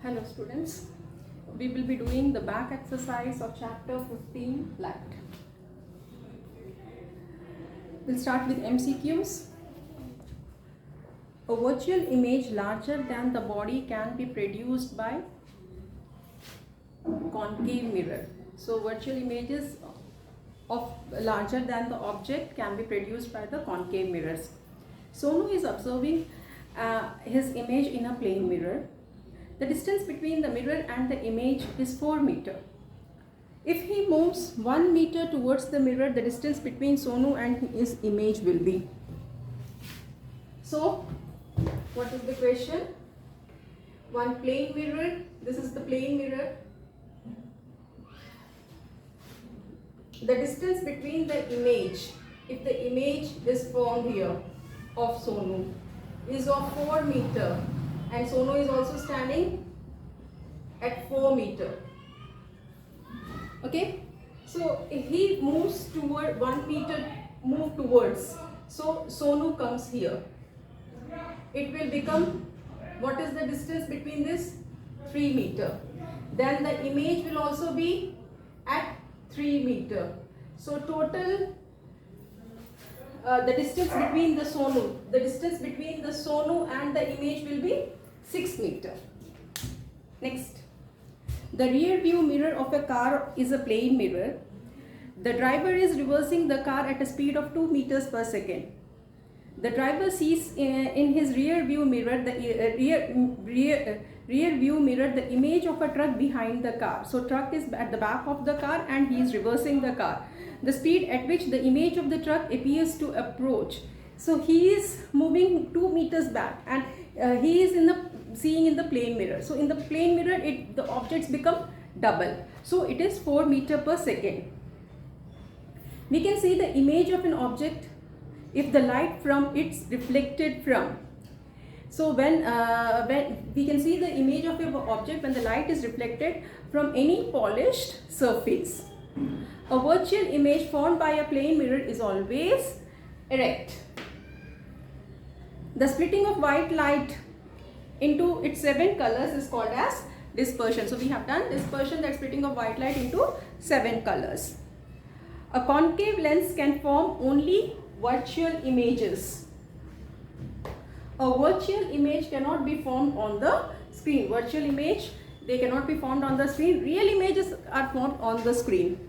Hello students, we will be doing the back exercise of chapter 15 light. We'll start with MCQs. A virtual image larger than the body can be produced by concave mirror. So virtual images of larger than the object can be produced by the concave mirrors. Sonu is observing his image in a plane mirror. The distance between the mirror and the image is 4 meters. If he moves 1 meter towards the mirror, the distance between Sonu and his image will be. So, what is the question? One plane mirror, this is the plane mirror. The distance between the image, if the image is formed here of Sonu, is of 4 meters. And Sonu is also standing at 4 meters. Okay, so if he moves toward 1 meter, move towards, so Sonu comes here. It will become, what is the distance between this? 3 meters. Then the image will also be at 3 meters. So total the distance between the Sonu and the image will be 6 meters. Next, the rear view mirror of a car is a plane mirror. The driver is reversing the car at a speed of 2 meters per second. The driver sees in his rear view mirror the image of a truck behind the car. So truck is at the back of the car and he is reversing the car. The speed at which the image of the truck appears to approach. So he is moving 2 meters back and he is seeing in the plane mirror. So in the plane mirror, the objects become double. So it is 4 meters per second. We can see the image of an object if the light from it's reflected from. So when we can see the image of an object when the light is reflected from any polished surface. A virtual image formed by a plane mirror is always erect. The splitting of white light into its 7 colors is called as dispersion. So we have done dispersion, that splitting of white light into 7 colors. A concave lens can form only virtual images. A virtual image cannot be formed on the screen. Virtual image, they cannot be formed on the screen. Real images are formed on the screen.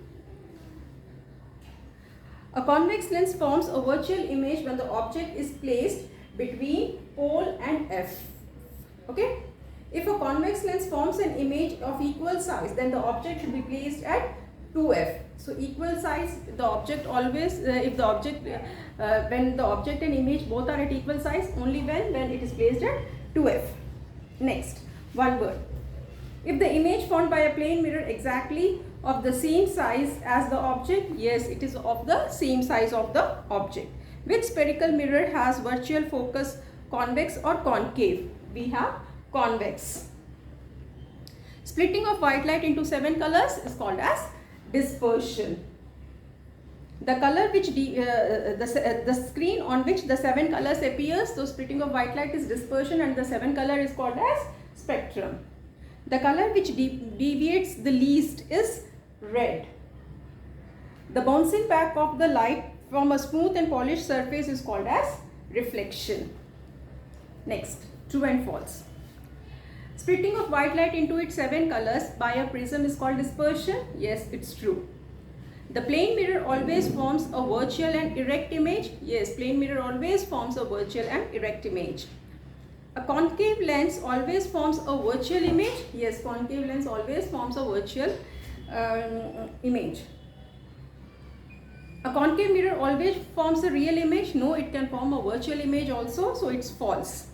A convex lens forms a virtual image when the object is placed between pole and F. Okay? If a convex lens forms an image of equal size, then the object should be placed at 2F. So equal size, the object always, when the object and image both are at equal size, only when it is placed at 2F. Next, one word. If the image formed by a plane mirror exactly of the same size as the object, yes, it is of the same size of the object. Which spherical mirror has virtual focus, convex or concave? We have convex. Splitting of white light into 7 colors is called as dispersion. The color which the screen on which the 7 colors appears, so splitting of white light is dispersion and the 7 color is called as spectrum. The color which deviates the least is red. The bouncing back of the light from a smooth and polished surface is called as reflection. Next, true and false. Splitting of white light into its 7 colors by a prism is called dispersion. Yes, it's true. The plane mirror always forms a virtual and erect image. Yes, plane mirror always forms a virtual and erect image. A concave lens always forms a virtual image. Yes, concave lens always forms a virtual image. A concave mirror always forms a real image. No, it can form a virtual image also, so it's false.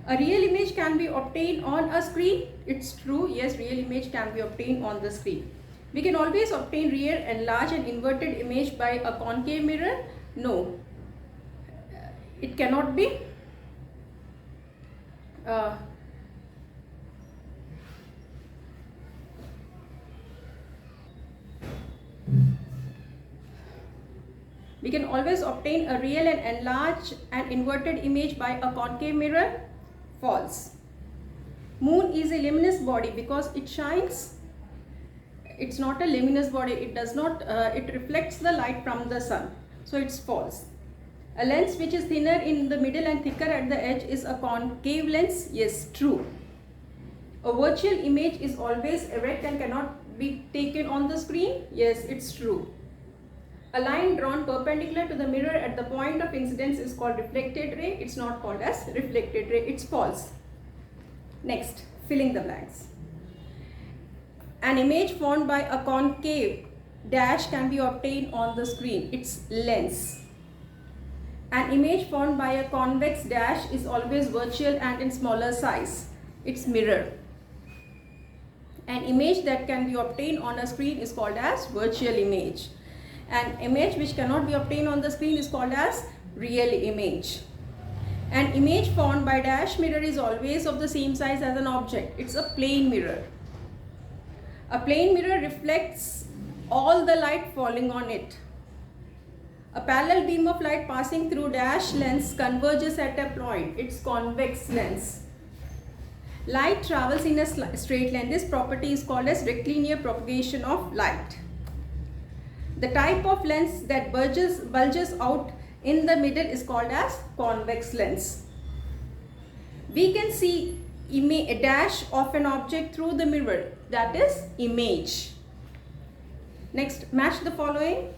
A real image can be obtained on a screen. It's true. Yes, real image can be obtained on the screen. We can always obtain rear, enlarged and inverted image by a concave mirror. No, it cannot be. We can always obtain a real and enlarged and inverted image by a concave mirror. False. Moon is a luminous body because it shines. It's not a luminous body. It does not, it reflects the light from the sun. So it's false. A lens which is thinner in the middle and thicker at the edge is a concave lens. Yes, true. A virtual image is always erect and cannot be taken on the screen. Yes, it's true. A line drawn perpendicular to the mirror at the point of incidence is called reflected ray. It's not called as reflected ray. It's false. Next, filling the blanks. An image formed by a concave dash can be obtained on the screen. It's lens. An image formed by a convex dash is always virtual and in smaller size. It's mirror. An image that can be obtained on a screen is called as virtual image. An image which cannot be obtained on the screen is called as real image. An image formed by dash mirror is always of the same size as an object. It's a plane mirror. A plane mirror reflects all the light falling on it. A parallel beam of light passing through dash lens converges at a point. It's convex lens. Light travels in a straight line. This property is called as rectilinear propagation of light. The type of lens that bulges out in the middle is called as convex lens. We can see a dash of an object through the mirror. That is image. Next, match the following.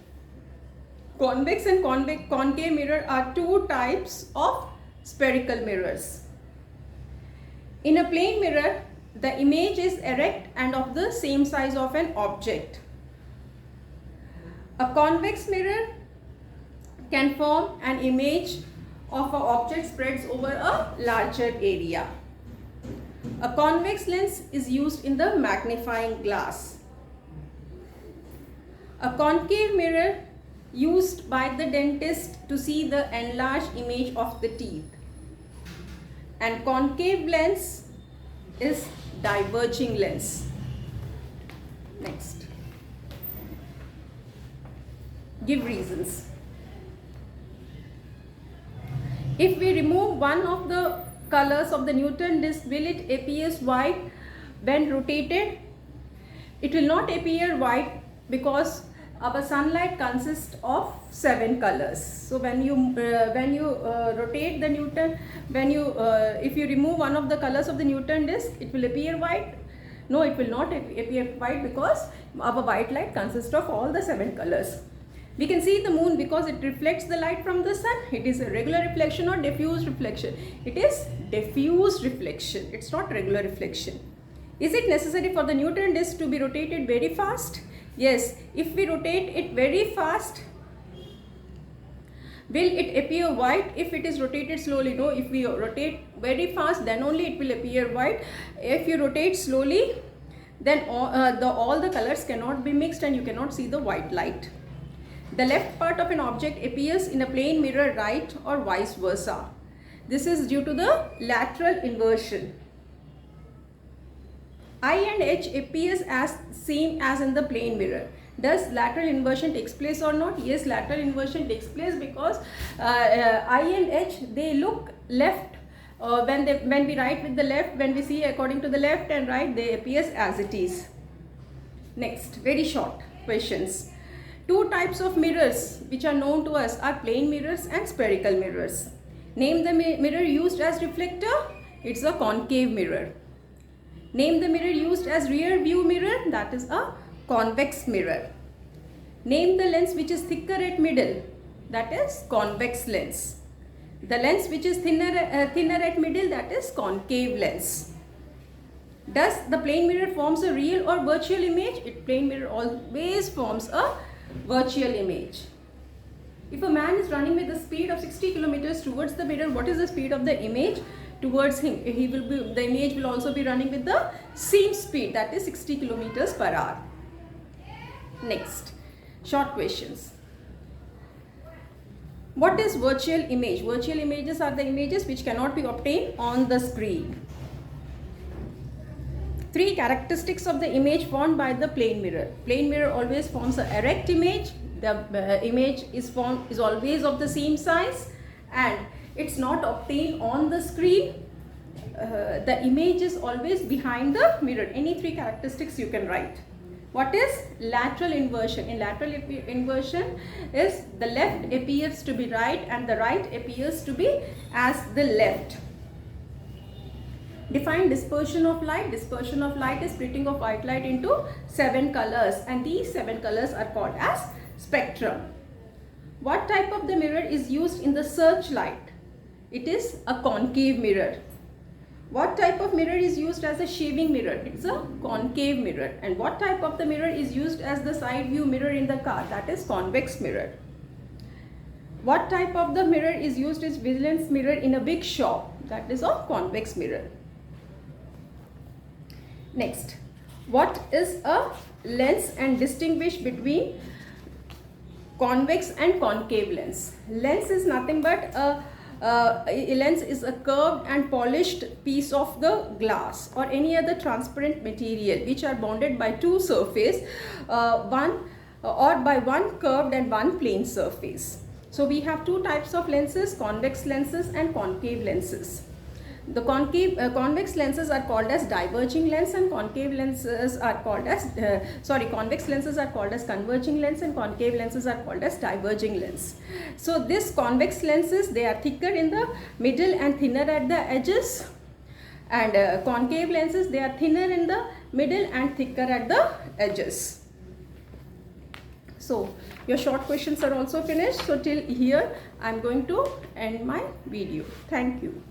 Convex and concave mirror are two types of spherical mirrors. In a plane mirror, the image is erect and of the same size of an object. A convex mirror can form an image of an object spreads over a larger area. A convex lens is used in the magnifying glass. A concave mirror used by the dentist to see the enlarged image of the teeth. And concave lens is diverging lens. Next. Give reasons. If we remove one of the colors of the Newton disc, will it appear white when rotated? It will not appear white because our sunlight consists of 7 colors. So when you rotate the Newton, if you remove one of the colors of the Newton disc, it will appear white. No, it will not appear white because our white light consists of all the 7 colors. We can see the moon because it reflects the light from the sun. It is a regular reflection or diffuse reflection. It is diffuse reflection. It's not regular reflection. Is it necessary for the Newton disc to be rotated very fast? Yes. If we rotate it very fast, will it appear white if it is rotated slowly? No. If we rotate very fast, then only it will appear white. If you rotate slowly, then all the colors cannot be mixed and you cannot see the white light. The left part of an object appears in a plane mirror right or vice versa. This is due to the lateral inversion. I and H appears as same as in the plane mirror. Does lateral inversion takes place or not? Yes, lateral inversion takes place because I and H, they look left. When we write with the left, when we see according to the left and right, they appears as it is. Next, very short questions. Two types of mirrors which are known to us are plane mirrors and spherical mirrors. Name the mirror used as reflector. It's a concave mirror. Name the mirror used as rear view mirror. That is a convex mirror. Name the lens which is thicker at middle. That is convex lens. The lens which is thinner at middle, that is concave lens. Does the plane mirror forms a real or virtual image? Plane mirror always forms a virtual image. If a man is running with the speed of 60 kilometers towards the mirror, what is the speed of the image towards him? The image will also be running with the same speed, that is 60 kilometers per hour. Next, short questions. What is virtual image? Virtual images are the images which cannot be obtained on the screen. 3 characteristics of the image formed by the plane mirror. Plane mirror always forms an erect image. The image is always of the same size and it's not obtained on the screen. the image is always behind the mirror. Any three characteristics you can write. What is lateral inversion? In lateral inversion is the left appears to be right and the right appears to be as the left. Define dispersion of light. Dispersion of light is splitting of white light into 7 colors, and these 7 colors are called as spectrum. What type of the mirror is used in the searchlight? It is a concave mirror. What type of mirror is used as a shaving mirror? It's a concave mirror. And what type of the mirror is used as the side view mirror in the car? That is convex mirror. What type of the mirror is used as vigilance mirror in a big shop? That is a convex mirror. Next, what is a lens, and distinguish between convex and concave lens? Lens is nothing but a lens is a curved and polished piece of the glass or any other transparent material which are bounded by two surfaces, by one curved and one plane surface. So we have two types of lenses, convex lenses and concave lenses. The convex lenses are called as diverging lens, and concave lenses are called as convex lenses are called as converging lens, and concave lenses are called as diverging lens. So this convex lenses, they are thicker in the middle and thinner at the edges, and concave lenses, they are thinner in the middle and thicker at the edges. So your short questions are also finished. So till here I am going to end my video. Thank you.